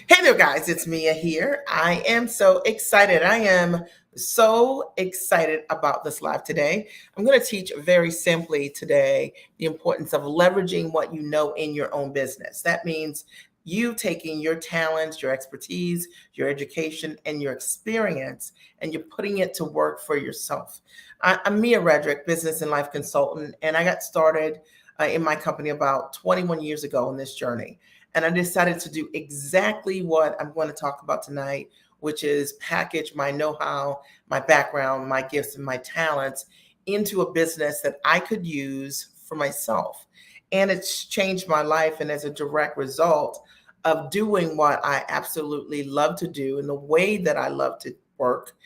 Hey there, guys, it's Mia here. I am so excited. I am so excited about this live today. I'm going to teach very simply today the importance of leveraging what you know in your own business. That means you taking your talents, your expertise, your education, and your experience, and you're putting it to work for yourself. I'm Mia Redrick, business and life consultant, and I got started in my company about 21 years ago on this journey. And I decided to do exactly what I'm going to talk about tonight, which is package my know how, my background, my gifts, and my talents into a business that I could use for myself. And it's changed my life. And as a direct result of doing what I absolutely love to do in the way that I love to work,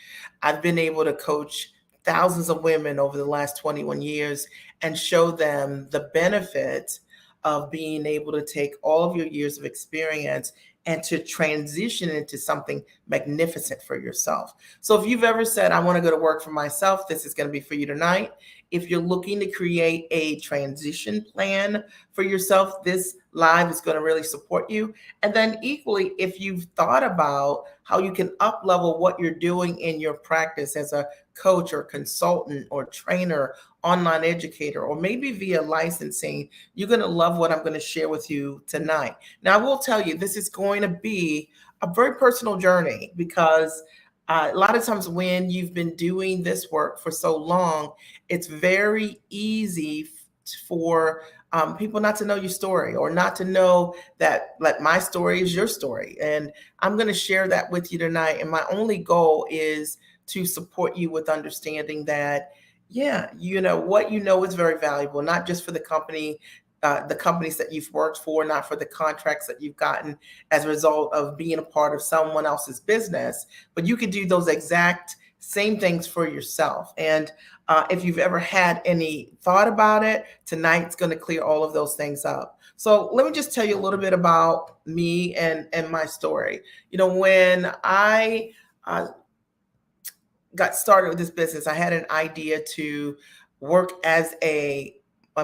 I've been able to coach thousands of women over the last 21 years and show them the benefits of being able to take all of your years of experience and to transition into something magnificent for yourself. So if you've ever said, I want to go to work for myself, this is going to be for you tonight. If you're looking to create a transition plan for yourself, this live is going to really support you. And then equally, if you've thought about how you can up level what you're doing in your practice as a coach or consultant or trainer, online educator, or maybe via licensing, you're going to love what I'm going to share with you tonight. Now, I will tell you, this is going to be a very personal journey because a lot of times when you've been doing this work for so long, it's very easy for people not to know your story or not to know that like my story is your story. And I'm going to share that with you tonight. And my only goal is to support you with understanding that yeah, what you know is very valuable, not just for the companies that you've worked for, not for the contracts that you've gotten as a result of being a part of someone else's business, but you can do those exact same things for yourself. And if you've ever had any thought about it, tonight's going to clear all of those things up. So let me just tell you a little bit about me and my story. When I got started with this business, I had an idea to work as a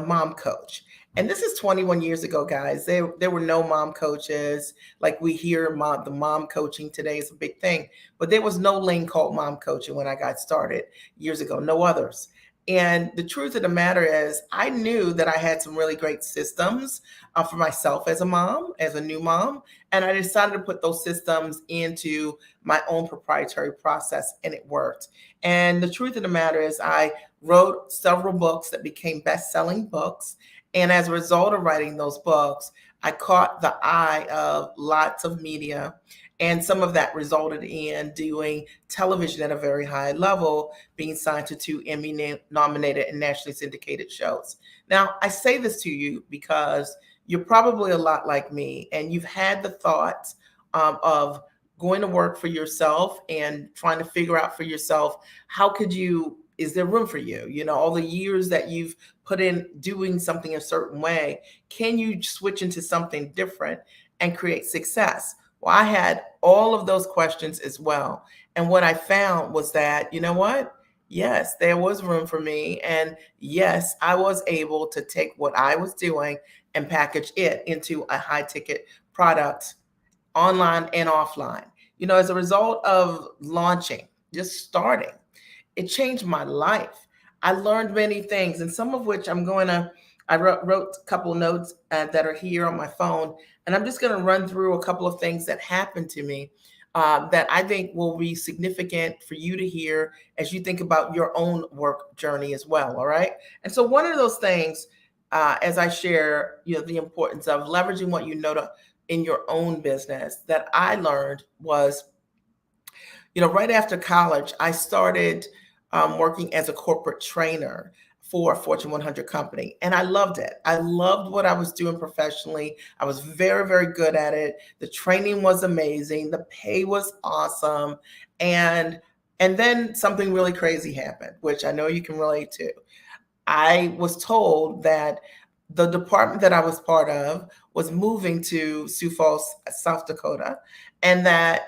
mom coach. And this is 21 years ago, guys. There were no mom coaches. Like we hear the mom coaching today is a big thing, but there was no lane called mom coaching when I got started years ago, no others. And the truth of the matter is, I knew that I had some really great systems for myself as a mom, as a new mom. And I decided to put those systems into my own proprietary process, and it worked. And the truth of the matter is, I wrote several books that became best-selling books. And as a result of writing those books, I caught the eye of lots of media. And some of that resulted in doing television at a very high level, being signed to 2 Emmy nominated and nationally syndicated shows. Now, I say this to you because you're probably a lot like me, and you've had the thoughts of going to work for yourself and trying to figure out for yourself, is there room for you? All the years that you've put in doing something a certain way, can you switch into something different and create success? Well, I had all of those questions as well. And what I found was that, you know what? Yes, there was room for me. And yes, I was able to take what I was doing and package it into a high ticket product online and offline. As a result of launching, just starting, it changed my life. I learned many things, and some of which I wrote a couple of notes that are here on my phone, and I'm just going to run through a couple of things that happened to me that I think will be significant for you to hear as you think about your own work journey as well. All right. And so one of those things, as I share, the importance of leveraging what you know in your own business that I learned was, right after college, I started working as a corporate trainer for a Fortune 100 company. And I loved it. I loved what I was doing professionally. I was very, very good at it. The training was amazing. The pay was awesome. And then something really crazy happened, which I know you can relate to. I was told that the department that I was part of was moving to Sioux Falls, South Dakota, and that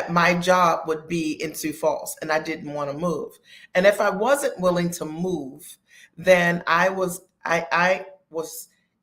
my job would be in Sioux Falls, and I didn't want to move. And if I wasn't willing to move, then I was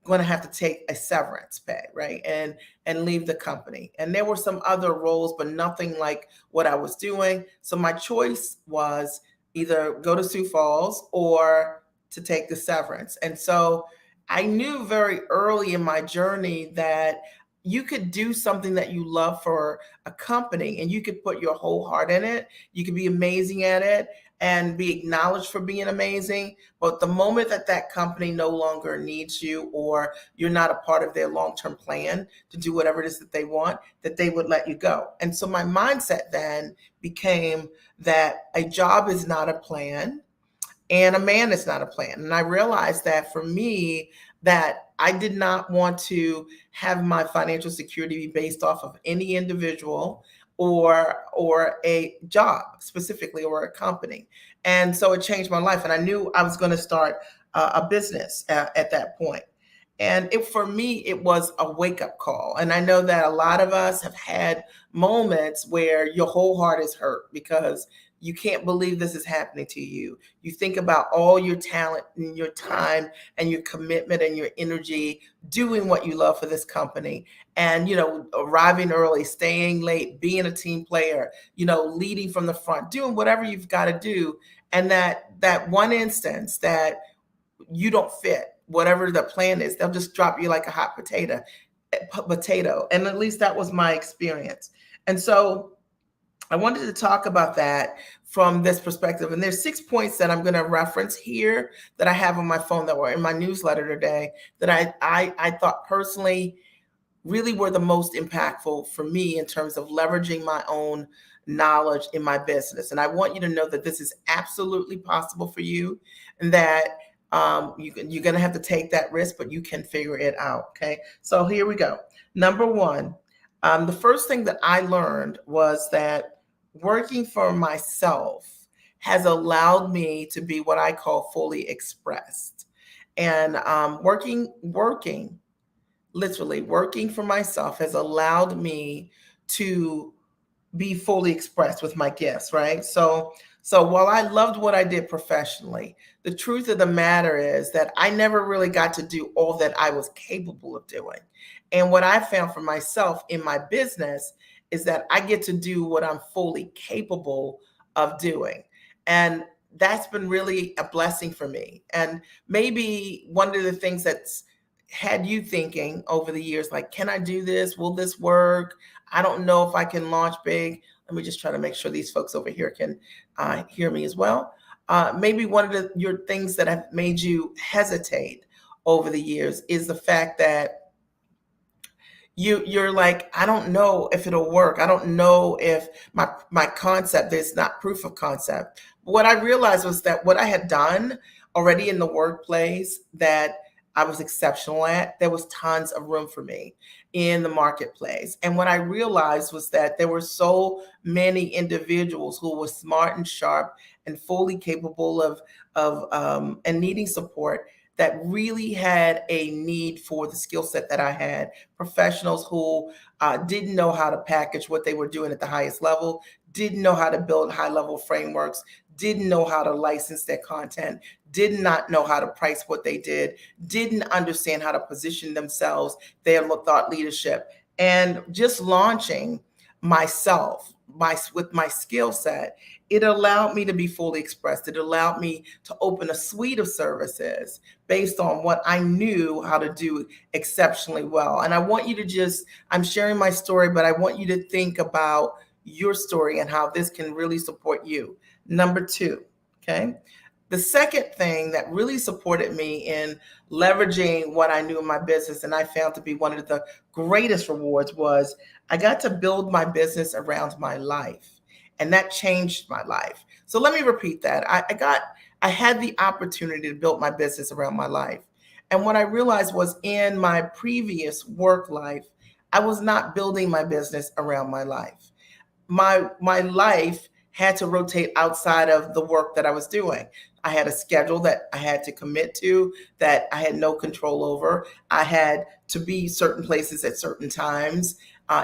going to have to take a severance pay, right? And leave the company. And there were some other roles, but nothing like what I was doing. So my choice was either go to Sioux Falls or to take the severance. And so I knew very early in my journey that you could do something that you love for a company and you could put your whole heart in it. You could be amazing at it and be acknowledged for being amazing. But the moment that that company no longer needs you or you're not a part of their long-term plan to do whatever it is that they want, that they would let you go. And so my mindset then became that a job is not a plan and a man is not a plan. And I realized that for me, that I did not want to have my financial security be based off of any individual or a job specifically or a company. And so it changed my life. And I knew I was going to start a business at that point. And it, for me, it was a wake up call. And I know that a lot of us have had moments where your whole heart is hurt because you can't believe this is happening to you. You think about all your talent and your time and your commitment and your energy doing what you love for this company and, arriving early, staying late, being a team player, leading from the front, doing whatever you've got to do. And that one instance that you don't fit whatever the plan is, they'll just drop you like a hot potato. And at least that was my experience. And so I wanted to talk about that from this perspective. And there's 6 points that I'm going to reference here that I have on my phone that were in my newsletter today that I thought personally really were the most impactful for me in terms of leveraging my own knowledge in my business. And I want you to know that this is absolutely possible for you and that you're going to have to take that risk, but you can figure it out. Okay. So here we go. Number one, the first thing that I learned was that working for myself has allowed me to be what I call fully expressed. And literally working for myself has allowed me to be fully expressed with my gifts, right? So while I loved what I did professionally, the truth of the matter is that I never really got to do all that I was capable of doing. And what I found for myself in my business is that I get to do what I'm fully capable of doing. And that's been really a blessing for me. And maybe one of the things that's had you thinking over the years, like, can I do this? Will this work? I don't know if I can launch big. Let me just try to make sure these folks over here can hear me as well. Maybe one of your things that have made you hesitate over the years is the fact that you're like, I don't know if it'll work. I don't know if my concept is not proof of concept. But what I realized was that what I had done already in the workplace that I was exceptional at, there was tons of room for me in the marketplace. And what I realized was that there were so many individuals who were smart and sharp and fully capable of and needing support that really had a need for the skill set that I had. Professionals who didn't know how to package what they were doing at the highest level, didn't know how to build high level frameworks, didn't know how to license their content, did not know how to price what they did, didn't understand how to position themselves, their thought leadership. And just launching myself with my skill set, it allowed me to be fully expressed. It allowed me to open a suite of services based on what I knew how to do exceptionally well. And I want you to I'm sharing my story, but I want you to think about your story and how this can really support you. Number two, okay? The second thing that really supported me in leveraging what I knew in my business, and I found to be one of the greatest rewards, was I got to build my business around my life. And that changed my life. So let me repeat that. I had the opportunity to build my business around my life. And what I realized was in my previous work life, I was not building my business around my life. My life had to rotate outside of the work that I was doing. I had a schedule that I had to commit to that I had no control over. I had to be certain places at certain times,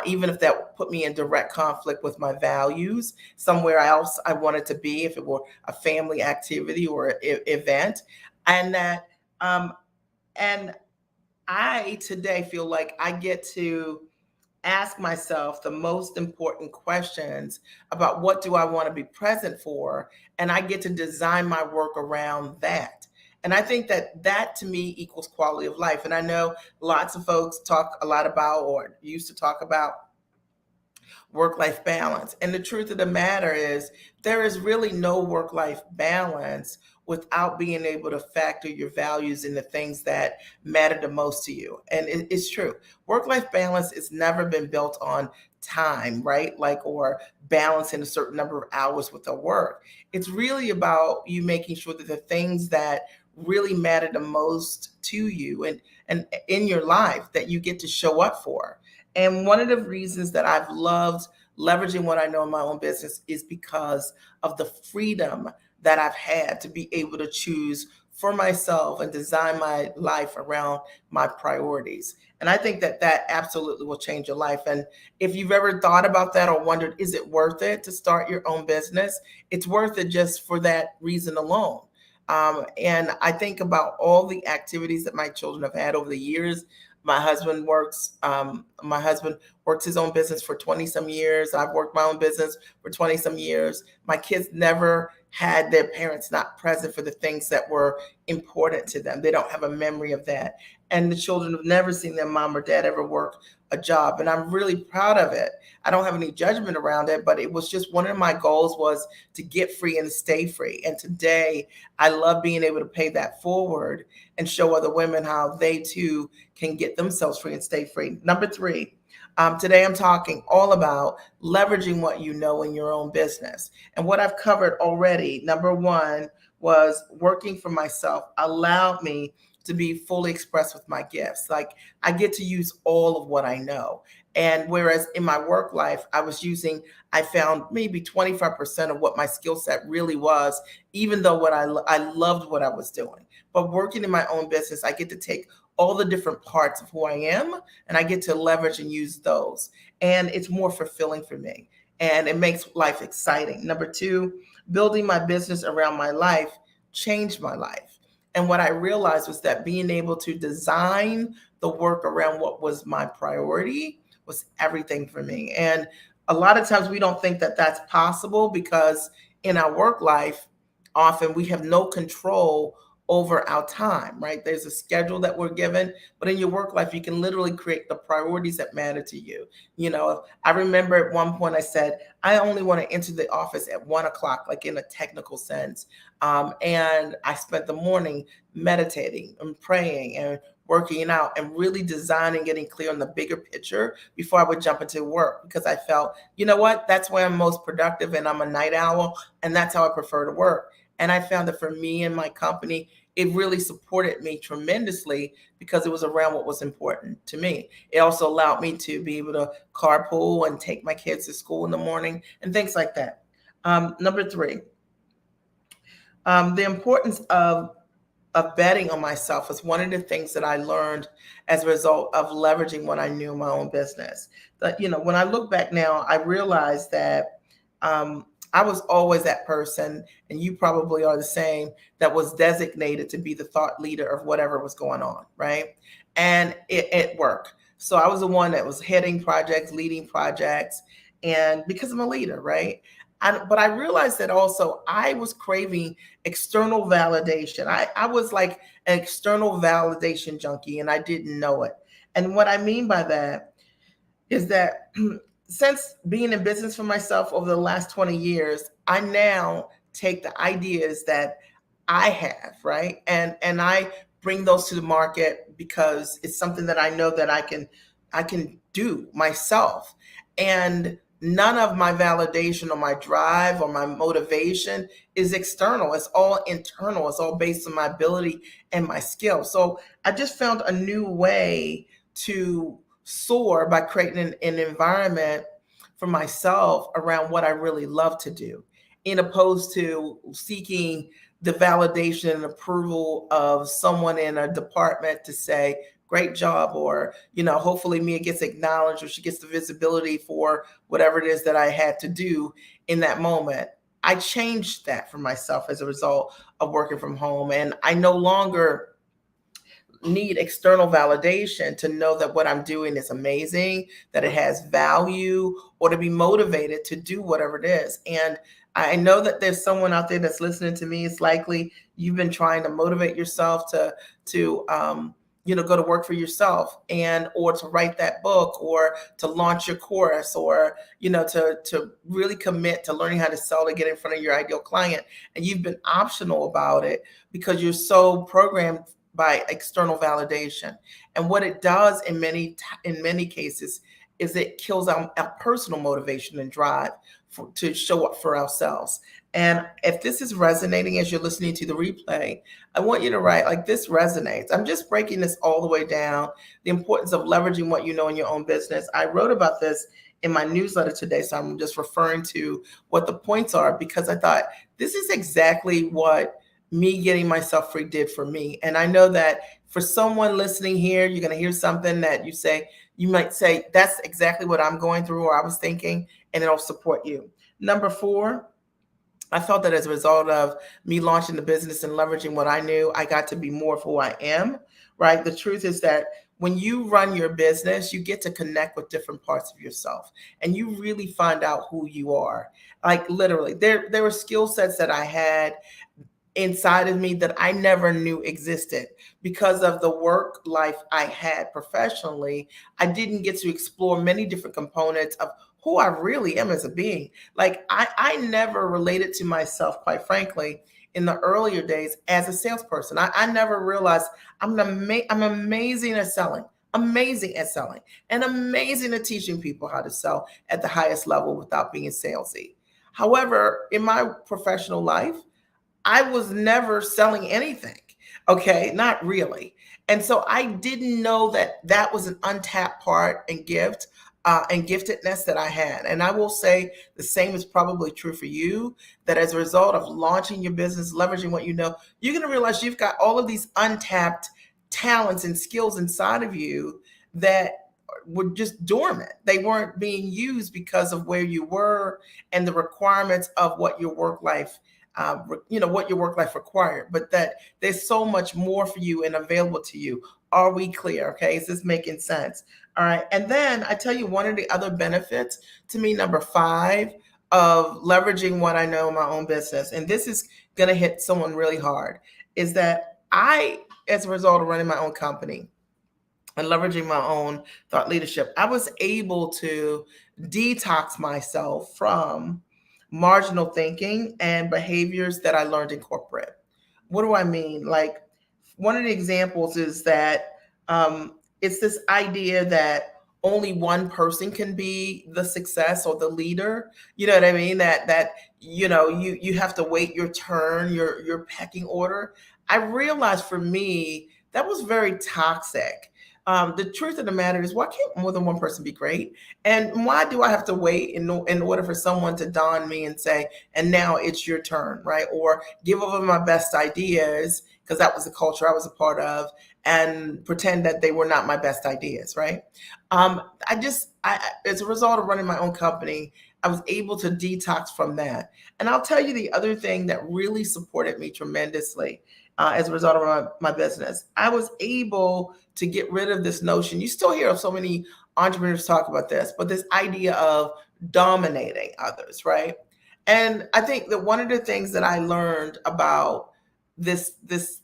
even if that put me in direct conflict with my values, somewhere else I wanted to be, if it were a family activity or event. And that, and I today feel like I get to ask myself the most important questions about what do I want to be present for, and I get to design my work around that. And I think that that to me equals quality of life. And I know lots of folks talk a lot about or used to talk about work life balance. And the truth of the matter is, there is really no work life balance without being able to factor your values in the things that matter the most to you. And it's true. Work life balance has never been built on time, right? Like, or balancing a certain number of hours with the work. It's really about you making sure that the things that really matter the most to you and in your life that you get to show up for. And one of the reasons that I've loved leveraging what I know in my own business is because of the freedom that I've had to be able to choose for myself and design my life around my priorities. And I think that that absolutely will change your life. And if you've ever thought about that or wondered, is it worth it to start your own business? It's worth it just for that reason alone. And I think about all the activities that my children have had over the years. My husband works his own business for 20 some years. I've worked my own business for 20 some years. My kids never had their parents not present for the things that were important to them. They don't have a memory of that. And the children have never seen their mom or dad ever work a job. And I'm really proud of it. I don't have any judgment around it, but it was just one of my goals was to get free and stay free. And today I love being able to pay that forward and show other women how they too can get themselves free and stay free. Number three, today I'm talking all about leveraging what you know in your own business. And what I've covered already, number one, was working for myself allowed me to be fully expressed with my gifts. Like I get to use all of what I know. And whereas in my work life, I found maybe 25% of what my skill set really was, even though I loved what I was doing. But working in my own business, I get to take all the different parts of who I am and I get to leverage and use those. And it's more fulfilling for me and it makes life exciting. Number two, building my business around my life changed my life. And what I realized was that being able to design the work around what was my priority was everything for me. And a lot of times we don't think that that's possible because in our work life, often we have no control over our time, right? There's a schedule that we're given, but in your work life, you can literally create the priorities that matter to you. You know, I remember at one point I said, I only want to enter the office at 1 o'clock, like in a technical sense. And I spent the morning meditating and praying and working out and really designing, getting clear on the bigger picture before I would jump into work because I felt, you know what, that's where I'm most productive and I'm a night owl and that's how I prefer to work. And I found that for me and my company, it really supported me tremendously because it was around what was important to me. It also allowed me to be able to carpool and take my kids to school in the morning and things like that. Number three, the importance of betting on myself was one of the things that I learned as a result of leveraging what I knew in my own business. But you know, when I look back now, I realized that I was always that person, and you probably are the same, that was designated to be the thought leader of whatever was going on, right? And it worked. So I was the one that was heading projects, leading projects, and because I'm a leader, right? But I realized that also I was craving external validation. I was like an external validation junkie and I didn't know it. And what I mean by that is that since being in business for myself over the last 20 years, I now take the ideas that I have, right? And I bring those to the market because it's something that I know that I can do myself. And none of my validation or my drive or my motivation is external. It's all internal. It's all based on my ability and my skill. So I just found a new way to soar by creating an environment for myself around what I really love to do, in opposed to seeking the validation and approval of someone in a department to say, great job, or, you know, hopefully Mia gets acknowledged or she gets the visibility for whatever it is that I had to do in that moment. I changed that for myself as a result of working from home. And I no longer need external validation to know that what I'm doing is amazing, that it has value, or to be motivated to do whatever it is. And I know that there's someone out there that's listening to me. It's likely you've been trying to motivate yourself to go to work for yourself, and or to write that book, or to launch your course, or to really commit to learning how to sell to get in front of your ideal client. And you've been optional about it because you're so programmed by external validation. And what it does in many cases is it kills our personal motivation and drive to show up for ourselves. And if this is resonating as you're listening to the replay, I want you to write, like, this resonates. I'm just breaking this all the way down. The importance of leveraging what you know in your own business. I wrote about this in my newsletter today, so I'm just referring to what the points are, because I thought this is exactly what me getting myself free did for me. And I know that for someone listening here, you're going to hear something that you might say, that's exactly what I'm going through, or I was thinking, and it'll support you. Number 4, I felt that as a result of me launching the business and leveraging what I knew, I got to be more of who I am, right? The truth is that when you run your business, you get to connect with different parts of yourself, and you really find out who you are. Like, literally, there were skill sets that I had inside of me that I never knew existed because of the work life I had professionally. I didn't get to explore many different components of who I really am as a being. Like, I never related to myself, quite frankly, in the earlier days as a salesperson. I never realized I'm amazing at selling, and amazing at teaching people how to sell at the highest level without being salesy. However, in my professional life, I was never selling anything. Okay, not really. And so I didn't know that that was an untapped part and and giftedness that I had. And I will say the same is probably true for you, that as a result of launching your business, leveraging what you know, you're going to realize you've got all of these untapped talents and skills inside of you that were just dormant. They weren't being used because of where you were and the requirements of what your work life what your work life required, but that there's so much more for you and available to you. Are we clear? Okay. Is this making sense? All right. And then I tell you, one of the other benefits to me, number 5, of leveraging what I know in my own business, and this is going to hit someone really hard, is that as a result of running my own company and leveraging my own thought leadership, I was able to detox myself from marginal thinking and behaviors that I learned in corporate. What do I mean? Like, one of the examples is that it's this idea that only one person can be the success or the leader. You know what I mean? That you have to wait your turn, your pecking order. I realized for me that was very toxic. The truth of the matter is, why can't more than one person be great? And why do I have to wait in order for someone to dawn me and say, and now it's your turn, right? Or give over my best ideas, because that was the culture I was a part of, and pretend that they were not my best ideas, right? As a result of running my own company, I was able to detox from that. And I'll tell you the other thing that really supported me tremendously as a result of my business. I was able to get rid of this notion. You still hear so many entrepreneurs talk about this, but this idea of dominating others, right? And I think that one of the things that I learned about this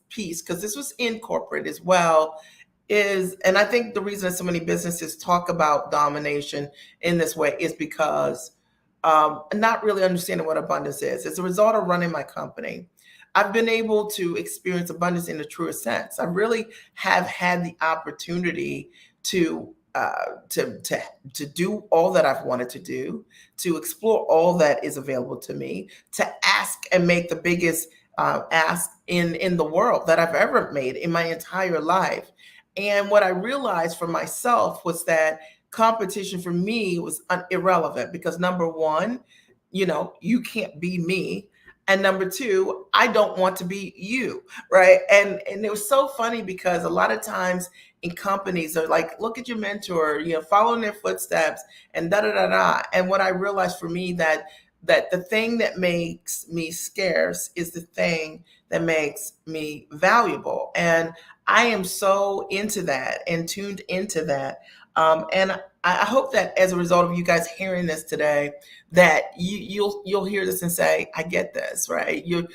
piece, because this was in corporate as well, is, and I think the reason that so many businesses talk about domination in this way is because not really understanding what abundance is. As a result of running my company, I've been able to experience abundance in the truest sense. I really have had the opportunity to to do all that I've wanted to do, to explore all that is available to me, to ask and make the biggest ask in the world that I've ever made in my entire life. And what I realized for myself was that competition for me was irrelevant, because number one, you can't be me. And number two, I don't want to be you, right? And it was so funny because a lot of times in companies are like, look at your mentor, follow in their footsteps, and da da da da. And what I realized for me, that the thing that makes me scarce is the thing that makes me valuable. And I am so into that and tuned into that. And I hope that as a result of you guys hearing this today, that you'll hear this and say, "I get this." Right? You're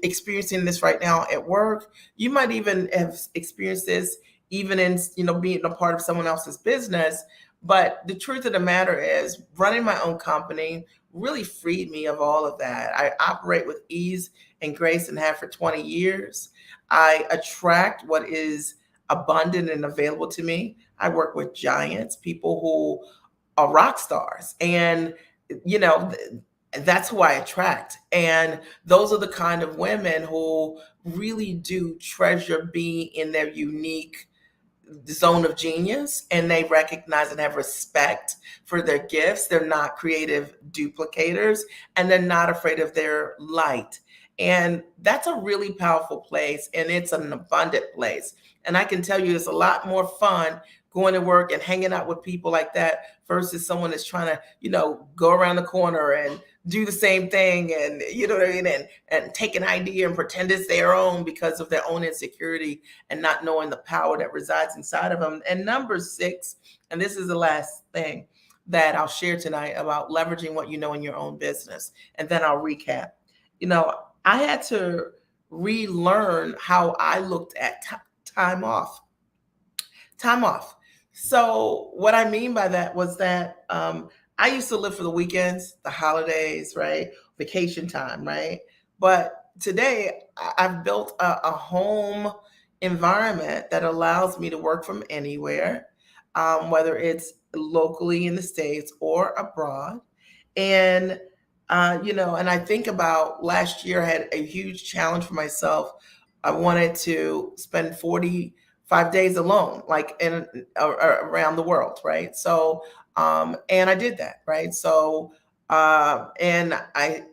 experiencing this right now at work. You might even have experienced this even in being a part of someone else's business. But the truth of the matter is, running my own company really freed me of all of that. I operate with ease and grace and have for 20 years. I attract what is abundant and available to me. I work with giants, people who are rock stars, and you know that's who I attract. And those are the kind of women who really do treasure being in their unique zone of genius, and they recognize and have respect for their gifts. They're not creative duplicators, and they're not afraid of their light. And that's a really powerful place, and it's an abundant place. And I can tell you it's a lot more fun going to work and hanging out with people like that versus someone that's trying to, go around the corner and do the same thing, and you know what I mean, and take an idea and pretend it's their own because of their own insecurity and not knowing the power that resides inside of them. And number six, and this is the last thing that I'll share tonight about leveraging what you know in your own business, and then I'll recap. I had to relearn how I looked at time off. Time off. So what I mean by that was that I used to live for the weekends, the holidays, right? Vacation time, right? But today I've built a home environment that allows me to work from anywhere, whether it's locally in the States or abroad. And and I think about last year, I had a huge challenge for myself. I wanted to spend 45 days alone, like around the world, right? So, and I did that, right? So, and I,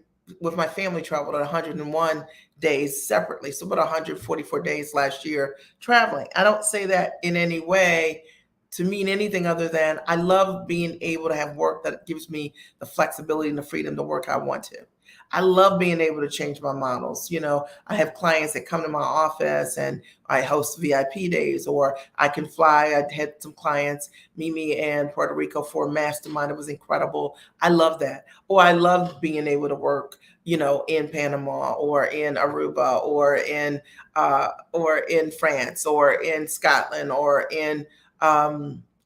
with my family, traveled at 101 days separately. So, about 144 days last year traveling. I don't say that in any way to mean anything other than I love being able to have work that gives me the flexibility and the freedom to work how I want to. I love being able to change my models. I have clients that come to my office and I host VIP days, or I can fly. I had some clients, Mimi in Puerto Rico, for a mastermind. It was incredible. I love that. Or I love being able to work, in Panama or in Aruba or in France or in Scotland or in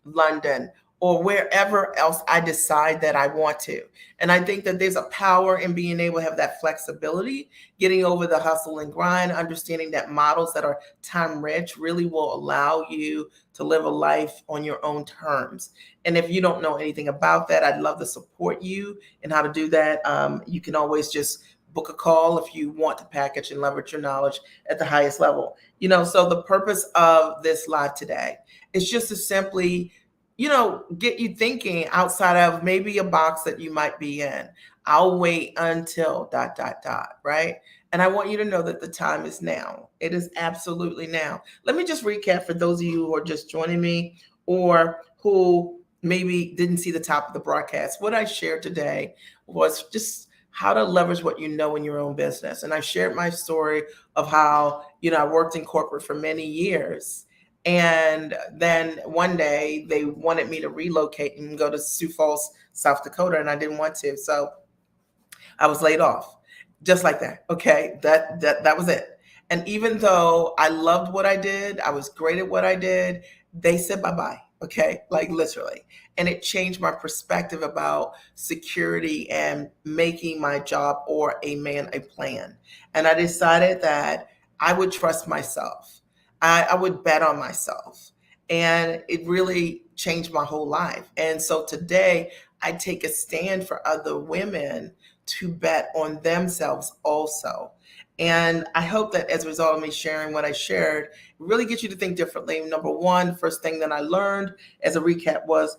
London, or wherever else I decide that I want to. And I think that there's a power in being able to have that flexibility, getting over the hustle and grind, understanding that models that are time rich really will allow you to live a life on your own terms. And if you don't know anything about that, I'd love to support you in how to do that. You can always just book a call if you want to package and leverage your knowledge at the highest level. So the purpose of this live today is just to simply get you thinking outside of maybe a box that you might be in. I'll wait until ... right? And I want you to know that the time is now. It is absolutely now. Let me just recap for those of you who are just joining me or who maybe didn't see the top of the broadcast. What I shared today was just how to leverage what you know in your own business. And I shared my story of how, I worked in corporate for many years. And then one day they wanted me to relocate and go to Sioux Falls, South Dakota, and I didn't want to. So I was laid off just like that. Okay. That was it. And even though I loved what I did, I was great at what I did, they said bye-bye. Okay. Like literally. And it changed my perspective about security and making my job or a man a plan. And I decided that I would trust myself. I would bet on myself. And it really changed my whole life. And so today I take a stand for other women to bet on themselves also. And I hope that as a result of me sharing what I shared, it really gets you to think differently. Number one, first thing that I learned as a recap was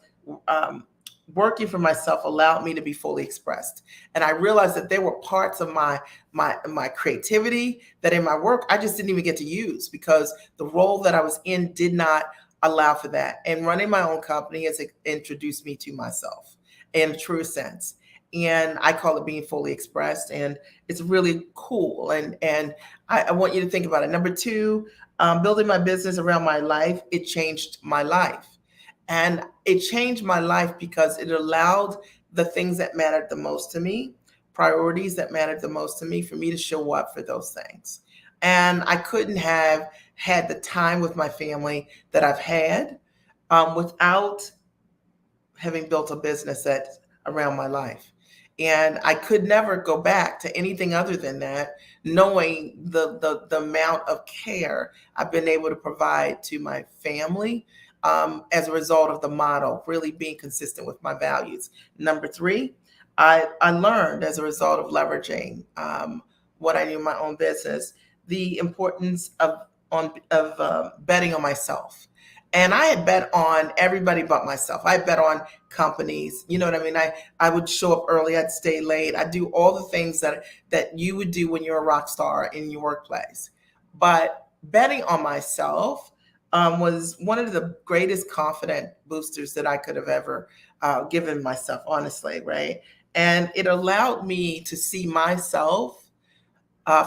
working for myself allowed me to be fully expressed. And I realized that there were parts of my creativity that in my work, I just didn't even get to use because the role that I was in did not allow for that. And running my own company has introduced me to myself in a true sense. and I call it being fully expressed, and it's really cool. And I want you to think about it. Number two, building my business around my life. It changed my life, and it changed my life because it allowed the things that mattered the most to me, priorities that mattered the most to me, for me to show up for those things. And I couldn't have had the time with my family that I've had without having built a business that's around my life. And I could never go back to anything other than that, knowing the amount of care I've been able to provide to my family as a result of the model, really being consistent with my values. Number three, I learned as a result of leveraging what I knew in my own business, the importance of betting on myself. And I had bet on everybody but myself. I bet on companies. You know what I mean? I would show up early. I'd stay late. I'd do all the things that you would do when you're a rock star in your workplace. But betting on myself was one of the greatest confident boosters that I could have ever given myself, honestly, right? And it allowed me to see myself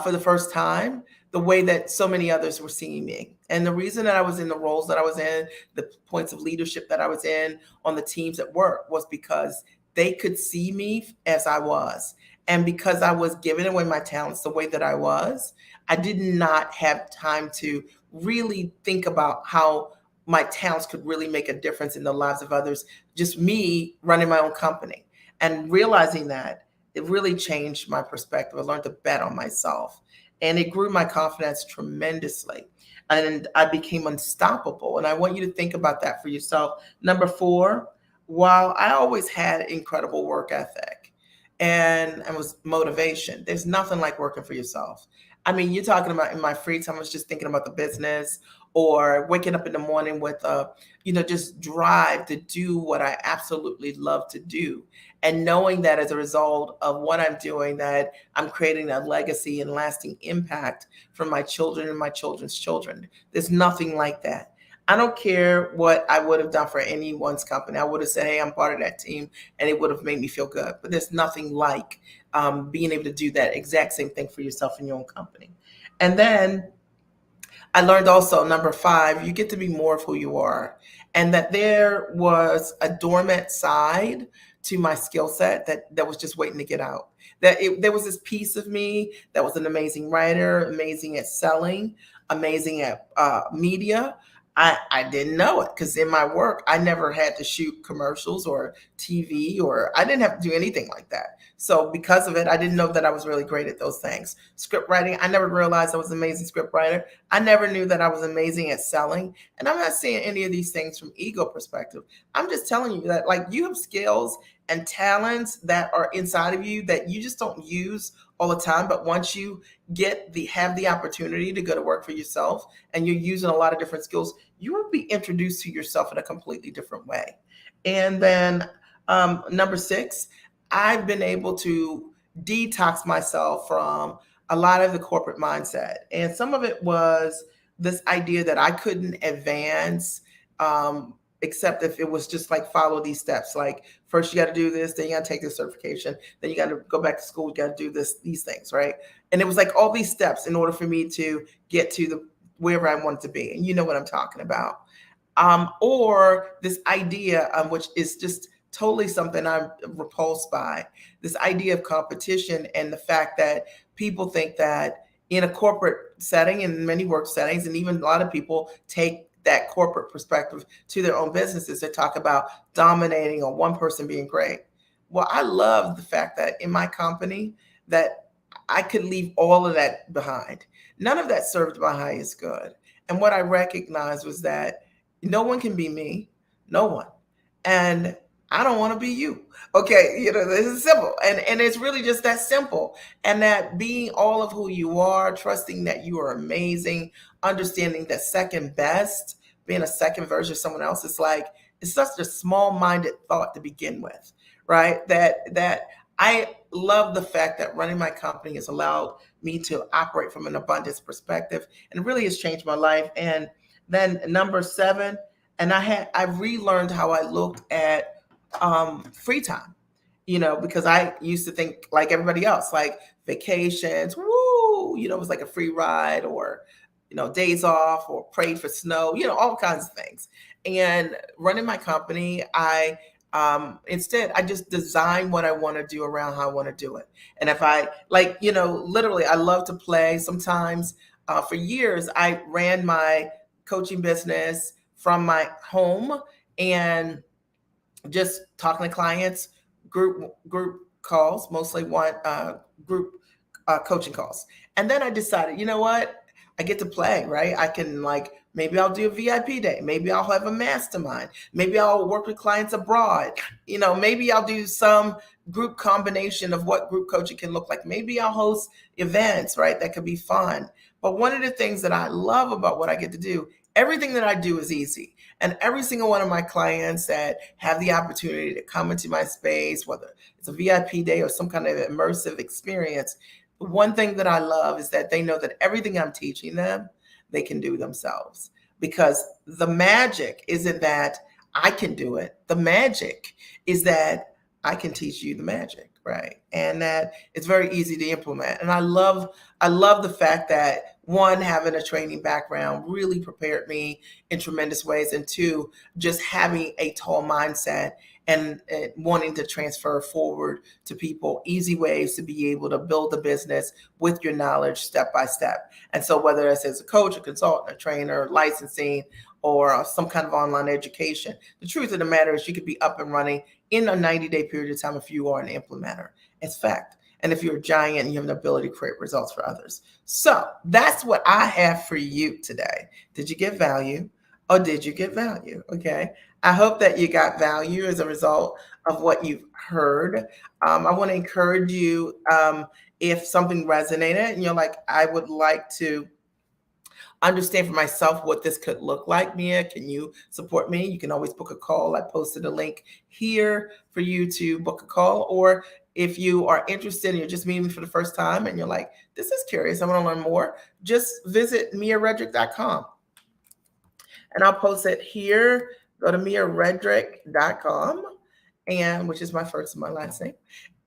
for the first time the way that so many others were seeing me. And the reason that I was in the roles that I was in, the points of leadership that I was in on the teams at work, was because they could see me as I was. And because I was giving away my talents the way that I was, I did not have time to really think about how my talents could really make a difference in the lives of others, just me running my own company. And realizing that, it really changed my perspective. I learned to bet on myself, and it grew my confidence tremendously. And I became unstoppable. And I want you to think about that for yourself. Number four, while I always had incredible work ethic and was motivation, there's nothing like working for yourself. I mean, you're talking about in my free time, I was just thinking about the business, or waking up in the morning with just drive to do what I absolutely love to do. And knowing that as a result of what I'm doing, that I'm creating a legacy and lasting impact for my children and my children's children. There's nothing like that. I don't care what I would have done for anyone's company. I would have said, hey, I'm part of that team, and it would have made me feel good. But there's nothing like being able to do that exact same thing for yourself in your own company. And then I learned also, number five, you get to be more of who you are. And that there was a dormant side to my skill set that was just waiting to get out. There was this piece of me that was an amazing writer, amazing at selling, amazing at media. I didn't know it because in my work, I never had to shoot commercials or TV, or I didn't have to do anything like that. So because of it, I didn't know that I was really great at those things. Script writing, I never realized I was an amazing script writer. I never knew that I was amazing at selling. And I'm not saying any of these things from ego perspective. I'm just telling you that, like, you have skills and talents that are inside of you that you just don't use all the time. But once you have the opportunity to go to work for yourself, and you're using a lot of different skills, you will be introduced to yourself in a completely different way. And then number six, I've been able to detox myself from a lot of the corporate mindset. And some of it was this idea that I couldn't advance except if it was just like follow these steps. Like, first you got to do this, then you got to take this certification, then you got to go back to school, you got to do these things, right? And it was like all these steps in order for me to get to the wherever I wanted to be. And you know what I'm talking about. Or this idea, which is just totally something I'm repulsed by, this idea of competition, and the fact that people think that in a corporate setting, in many work settings, and even a lot of people take that corporate perspective to their own businesses, they talk about dominating or one person being great. Well, I love the fact that in my company that I could leave all of that behind. None of that served my highest good. And what I recognized was that no one can be me, no one. And I don't want to be you. Okay, this is simple. And it's really just that simple. And that being all of who you are, trusting that you are amazing, understanding that second best, being a second version of someone else, it's such a small-minded thought to begin with, right? That I love the fact that running my company has allowed me to operate from an abundance perspective, and really has changed my life. And then number seven, and I relearned how I looked at free time. because I used to think like everybody else, like vacations, woo, it was like a free ride, or, days off, or prayed for snow, all kinds of things. And running my company, instead, I just design what I want to do around how I want to do it. And if I like, literally, I love to play. Sometimes, for years, I ran my coaching business from my home, and just talking to clients, group calls, mostly one group coaching calls. And then I decided, you know what? I get to play, right? I can, like, maybe I'll do a VIP day. Maybe I'll have a mastermind. Maybe I'll work with clients abroad. Maybe I'll do some group combination of what group coaching can look like. Maybe I'll host events, right? That could be fun. But one of the things that I love about what I get to do, everything that I do is easy. And every single one of my clients that have the opportunity to come into my space, whether it's a VIP day or some kind of immersive experience, the one thing that I love is that they know that everything I'm teaching them, they can do themselves. Because the magic isn't that I can do it. The magic is that I can teach you the magic, right? And that it's very easy to implement. And I love the fact that, one, having a training background really prepared me in tremendous ways, and two, just having a tall mindset and wanting to transfer forward to people easy ways to be able to build a business with your knowledge step by step. And so, whether that's as a coach, a consultant, a trainer, licensing, or some kind of online education, the truth of the matter is you could be up and running in a 90-day period of time if you are an implementer. It's fact. And if you're a giant and you have an ability to create results for others. So that's what I have for you today. Did you get value, or did you get value? Okay. I hope that you got value as a result of what you've heard. I want to encourage you, if something resonated and you're like, I would like to understand for myself what this could look like. Mia, can you support me? You can always book a call. I posted a link here for you to book a call. Or if you are interested and you're just meeting me for the first time and you're like, this is curious, I want to learn more, just visit miaredrick.com. And I'll post it here. Go to miaredrick.com, and which is my first and my last name,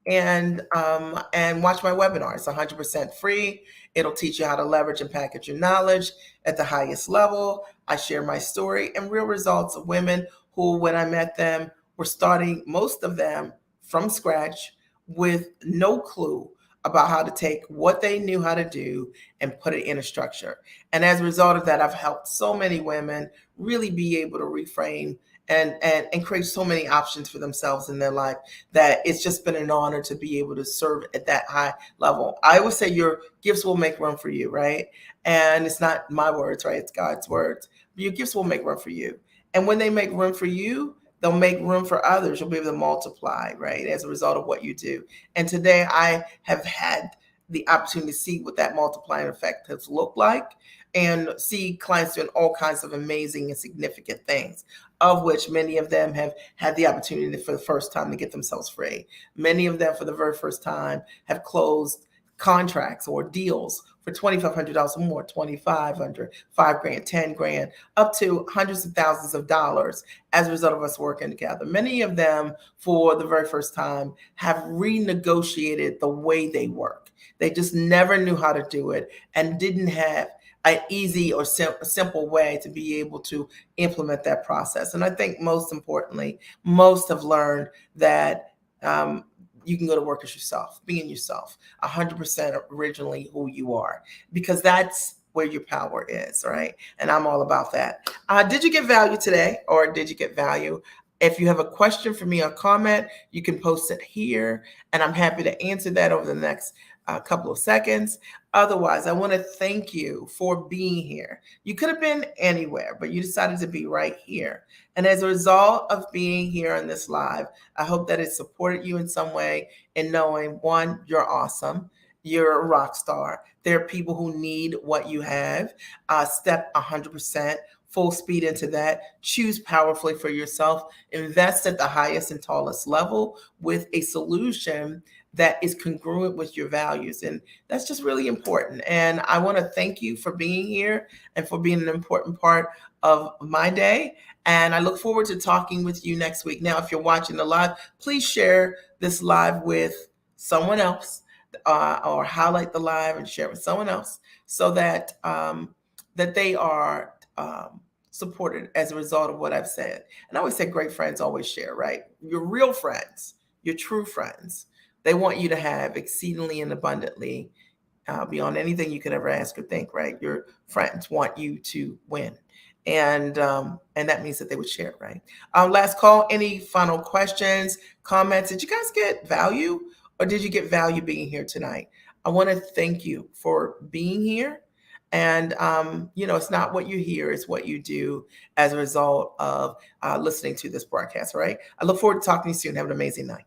and watch my webinar. It's 100% free. It'll teach you how to leverage and package your knowledge at the highest level. I share my story and real results of women who, when I met them, were starting, most of them, from scratch with no clue about how to take what they knew how to do and put it in a structure. And as a result of that, I've helped so many women really be able to reframe and create so many options for themselves in their life, that it's just been an honor to be able to serve at that high level. I always say your gifts will make room for you, right? And it's not my words, right? It's God's words. But your gifts will make room for you. And when they make room for you, they'll make room for others. You'll be able to multiply, right, as a result of what you do. And today I have had the opportunity to see what that multiplying effect has looked like, and see clients doing all kinds of amazing and significant things, of which many of them have had the opportunity for the first time to get themselves free. Many of them, for the very first time, have closed contracts or deals for $2,500 or more, $2,500, $5,000, $10,000, up to hundreds of thousands of dollars as a result of us working together. Many of them, for the very first time, have renegotiated the way they work. They just never knew how to do it and didn't have an easy or simple way to be able to implement that process. And I think most importantly, most have learned that you can go to work as yourself, being yourself, 100% originally who you are, because that's where your power is, right? And I'm all about that. Did you get value today, or did you get value? If you have a question for me or comment, you can post it here, and I'm happy to answer that over the next couple of seconds. Otherwise, I want to thank you for being here. You could have been anywhere, but you decided to be right here. And as a result of being here on this live, I hope that it supported you in some way in knowing, one, you're awesome. You're a rock star. There are people who need what you have. Step 100%. Full speed into that. Choose powerfully for yourself. Invest at the highest and tallest level with a solution that is congruent with your values. And that's just really important. And I want to thank you for being here and for being an important part of my day. And I look forward to talking with you next week. Now, if you're watching the live, please share this live with someone else, or highlight the live and share it with someone else, so that that they are supported as a result of what I've said. And I always say, great friends always share, right? Your real friends, your true friends, they want you to have exceedingly and abundantly, beyond anything you could ever ask or think, right? Your friends want you to win. And that means that they would share, right? Last call. Any final questions, comments? Did you guys get value, or did you get value being here tonight? I want to thank you for being here. And it's not what you hear; it's what you do as a result of listening to this broadcast. Right? I look forward to talking to you soon. Have an amazing night.